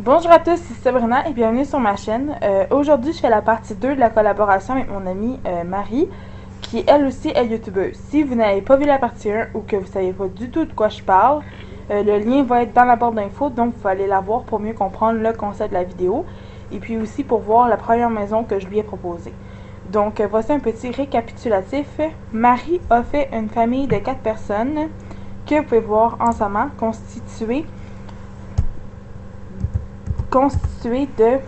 Bonjour à tous, c'est Sabrina et bienvenue sur ma chaîne. Aujourd'hui, je fais la partie 2 de la collaboration avec mon amie Marie, qui elle aussi est youtubeuse. Si vous n'avez pas vu la partie 1 ou que vous ne savez pas du tout de quoi je parle, le lien va être dans la barre d'infos, donc vous pouvez aller la voir pour mieux comprendre le concept de la vidéo et puis aussi pour voir la première maison que je lui ai proposée. Donc voici un petit récapitulatif. Marie a fait une famille de 4 personnes que vous pouvez voir en ce moment, constituée de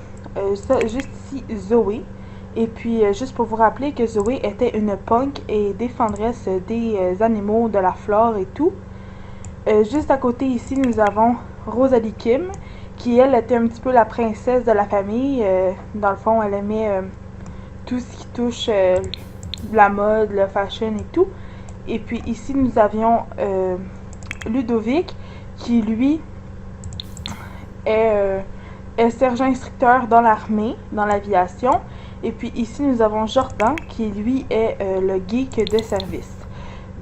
juste ici Zoé. Et puis juste pour vous rappeler que Zoé était une punk et défendresse des animaux, de la flore et tout. Juste à côté ici nous avons Rosalie Kim, qui elle était un petit peu la princesse de la famille. Dans le fond elle aimait tout ce qui touche la mode, le fashion et tout. Et puis ici nous avions Ludovic, qui lui est sergent instructeur dans l'armée, dans l'aviation. Et puis ici nous avons Jordan, qui lui est le geek de service.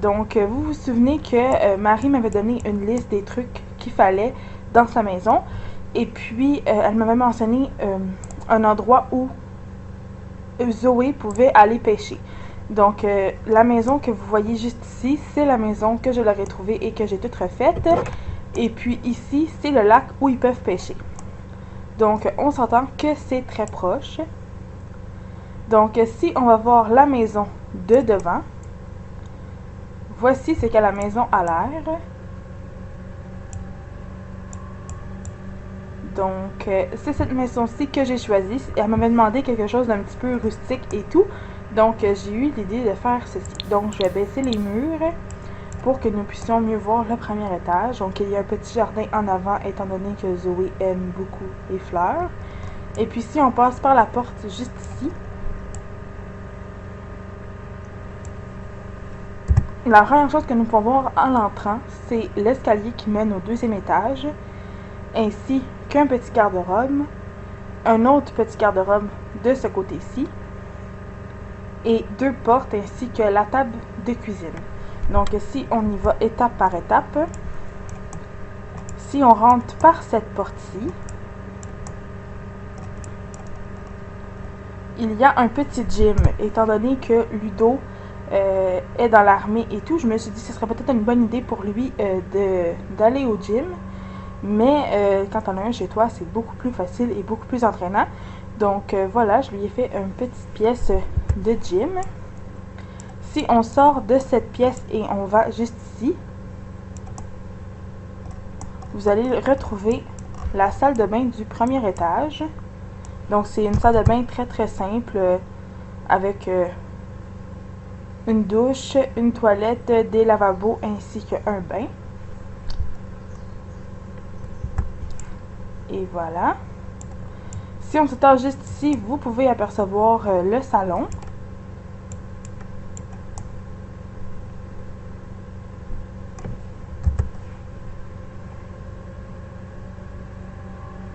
Donc vous vous souvenez que Marie m'avait donné une liste des trucs qu'il fallait dans sa maison. Et puis elle m'avait mentionné un endroit où Zoé pouvait aller pêcher. Donc la maison que vous voyez juste ici, c'est la maison que je leur ai trouvée et que j'ai toute refaite. Et puis ici, c'est le lac où ils peuvent pêcher. Donc, on s'entend que c'est très proche. Donc, si on va voir la maison de devant, voici ce que la maison a l'air. Donc, c'est cette maison-ci que j'ai choisie. Elle m'avait demandé quelque chose d'un petit peu rustique et tout. Donc, j'ai eu l'idée de faire ceci. Donc, je vais baisser les murs pour que nous puissions mieux voir le premier étage. Donc, il y a un petit jardin en avant, étant donné que Zoé aime beaucoup les fleurs. Et puis, si on passe par la porte juste ici, la première chose que nous pouvons voir en entrant, c'est l'escalier qui mène au deuxième étage, ainsi qu'un petit garde-robe, un autre petit garde-robe de ce côté-ci, et 2 portes, ainsi que la table de cuisine. Donc, si on y va étape par étape, si on rentre par cette porte-ci, il y a un petit gym. Étant donné que Ludo est dans l'armée et tout, je me suis dit que ce serait peut-être une bonne idée pour lui d'aller au gym. Mais quand on a un chez toi, c'est beaucoup plus facile et beaucoup plus entraînant. Donc voilà, je lui ai fait une petite pièce de gym. Si on sort de cette pièce et on va juste ici, vous allez retrouver la salle de bain du premier étage. Donc c'est une salle de bain très très simple avec une douche, une toilette, des lavabos ainsi qu'un bain. Et voilà. Si on s'étend juste ici, vous pouvez apercevoir le salon.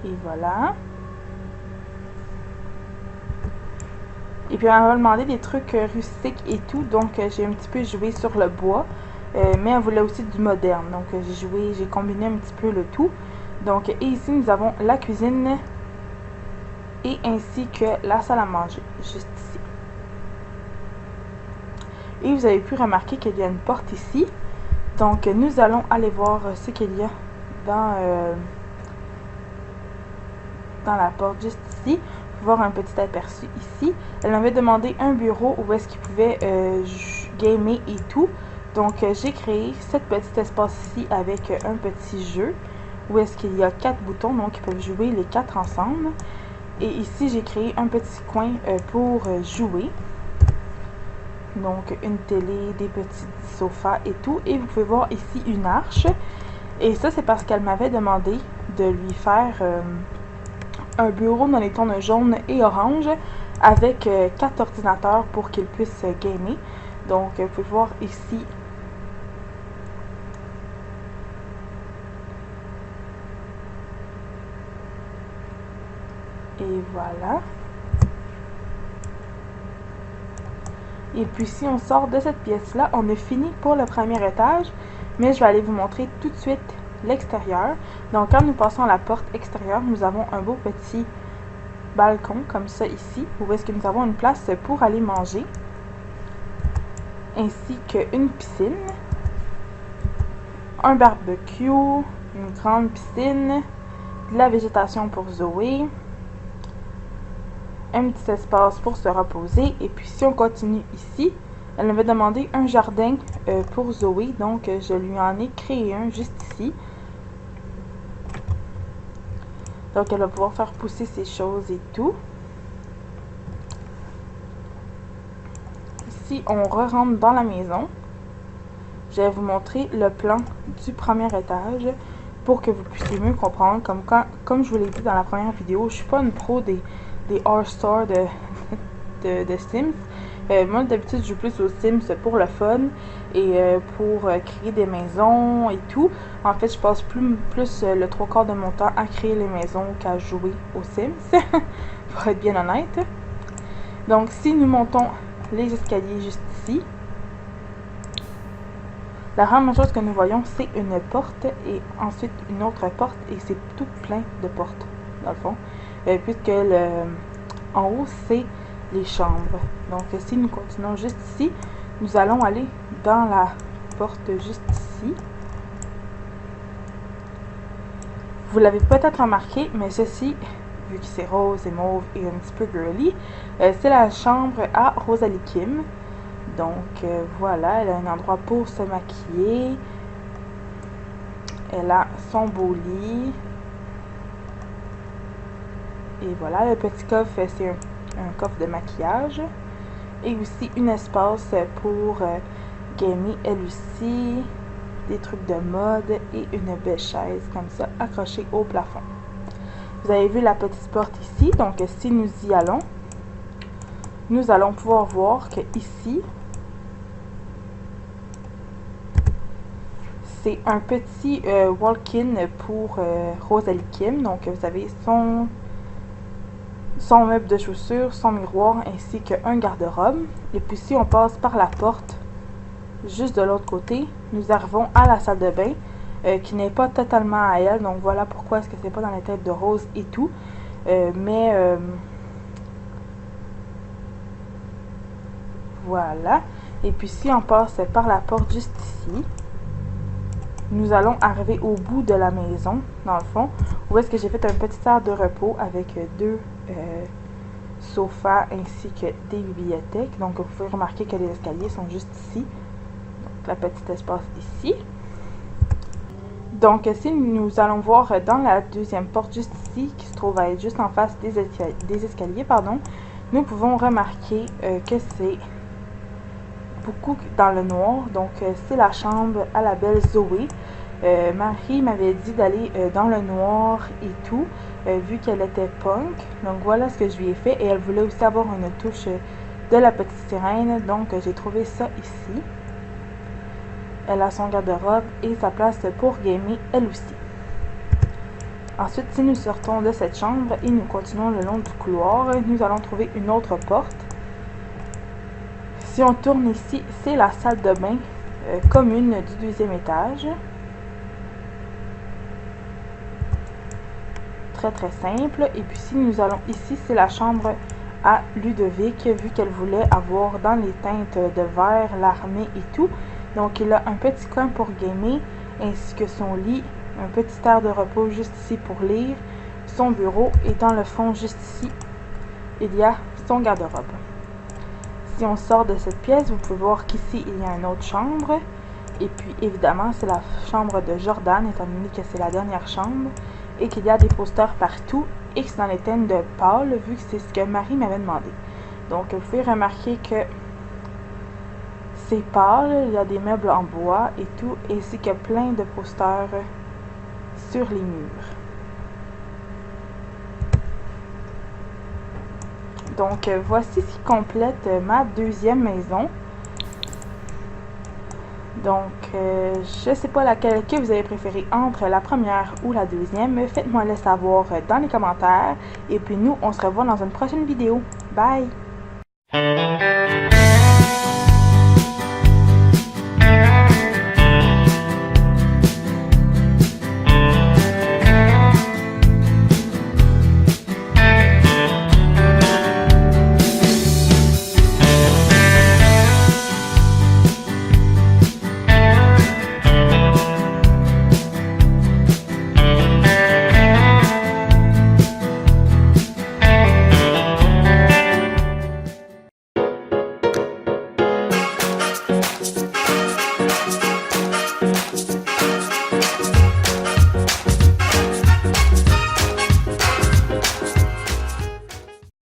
Et voilà. Et puis, elle m'a demandé des trucs rustiques et tout. Donc, j'ai un petit peu joué sur le bois. Mais elle voulait aussi du moderne. Donc, j'ai combiné un petit peu le tout. Donc, et ici, nous avons la cuisine. Et ainsi que la salle à manger. Juste ici. Et vous avez pu remarquer qu'il y a une porte ici. Donc, nous allons aller voir ce qu'il y a dans la porte juste ici. Voir un petit aperçu ici. Elle m'avait demandé un bureau où est-ce qu'il pouvait gamer et tout. Donc, j'ai créé ce petit espace ici avec un petit jeu où est-ce qu'il y a 4 boutons. Donc, ils peuvent jouer les 4 ensemble. Et ici, j'ai créé un petit coin pour jouer. Donc, une télé, des petits sofas et tout. Et vous pouvez voir ici une arche. Et ça, c'est parce qu'elle m'avait demandé de lui faire un bureau dans les tons jaune et orange avec 4 ordinateurs pour qu'il puisse gamer. Donc, vous pouvez voir ici Et voilà. Et puis si on sort de cette pièce-là, on a fini pour le premier étage, mais je vais aller vous montrer tout de suite l'extérieur. Donc quand nous passons à la porte extérieure, nous avons un beau petit balcon comme ça ici, où est-ce que nous avons une place pour aller manger, ainsi qu'une piscine, un barbecue, une grande piscine, de la végétation pour Zoé, un petit espace pour se reposer. Et puis si on continue ici, elle m'avait demandé un jardin pour Zoé, donc je lui en ai créé un juste ici. Donc elle va pouvoir faire pousser ses choses et tout. Si on re-rentre dans la maison, je vais vous montrer le plan du premier étage pour que vous puissiez mieux comprendre. Comme je vous l'ai dit dans la première vidéo, je suis pas une pro des All-Stars de Sims. Moi, d'habitude, je joue plus aux Sims pour le fun et pour créer des maisons et tout. En fait, je passe plus le 3/4 de mon temps à créer les maisons qu'à jouer aux Sims, pour être bien honnête. Donc, si nous montons les escaliers juste ici, la première chose que nous voyons, c'est une porte et ensuite une autre porte, et c'est tout plein de portes, dans le fond, puisque en haut, c'est les chambres. Donc, si nous continuons juste ici, nous allons aller dans la porte juste ici. Vous l'avez peut-être remarqué, mais ceci, vu que c'est rose et mauve et un petit peu girly, c'est la chambre à Rosalie Kim. Donc voilà, elle a un endroit pour se maquiller. Elle a son beau lit. Et voilà, le petit coffre, c'est un coffre de maquillage. Et aussi un espace pour gamer elle aussi. Des trucs de mode et une belle chaise comme ça accrochée au plafond. Vous avez vu la petite porte ici, donc si nous y allons, nous allons pouvoir voir que ici, c'est un petit walk-in pour Rosalie Kim. Donc vous avez son meuble de chaussures, son miroir ainsi qu'un garde-robe. Et puis si on passe par la porte juste de l'autre côté, nous arrivons à la salle de bain qui n'est pas totalement à elle. Donc voilà pourquoi est-ce que c'est pas dans la tête de Rose et tout. Voilà. Et puis si on passe par la porte juste ici, nous allons arriver au bout de la maison, dans le fond, où est-ce que j'ai fait un petit aire de repos avec deux sofas ainsi que des bibliothèques. Donc vous pouvez remarquer que les escaliers sont juste ici. Donc la petite espace ici. Donc si nous allons voir dans la deuxième porte juste ici, qui se trouve à être juste en face des escaliers, nous pouvons remarquer que c'est beaucoup dans le noir. Donc c'est la chambre à la belle Zoé. Marie m'avait dit d'aller dans le noir et tout, vu qu'elle était punk. Donc voilà ce que je lui ai fait, et elle voulait aussi avoir une touche de la petite sirène, donc j'ai trouvé ça ici. Elle a son garde-robe et sa place pour gamer elle aussi. Ensuite, si nous sortons de cette chambre et nous continuons le long du couloir, nous allons trouver une autre porte. Si on tourne ici, c'est la salle de bain commune du deuxième étage. Très très simple. Et puis si nous allons ici, c'est la chambre à Ludovic, vu qu'elle voulait avoir dans les teintes de vert, l'armée et tout. Donc il a un petit coin pour gamer, ainsi que son lit, un petit aire de repos juste ici pour lire, son bureau, et dans le fond juste ici, il y a son garde-robe. Si on sort de cette pièce, vous pouvez voir qu'ici il y a une autre chambre, et puis évidemment c'est la chambre de Jordan, étant donné que c'est la dernière chambre, et qu'il y a des posters partout, et que c'est dans les thèmes de Paul, vu que c'est ce que Marie m'avait demandé. Donc vous pouvez remarquer que c'est pâle, il y a des meubles en bois et tout, ainsi que plein de posters sur les murs. Donc voici ce qui complète ma deuxième maison. Donc, je sais pas laquelle que vous avez préféré entre la première ou la deuxième. Faites-moi le savoir dans les commentaires. Et puis nous, on se revoit dans une prochaine vidéo. Bye!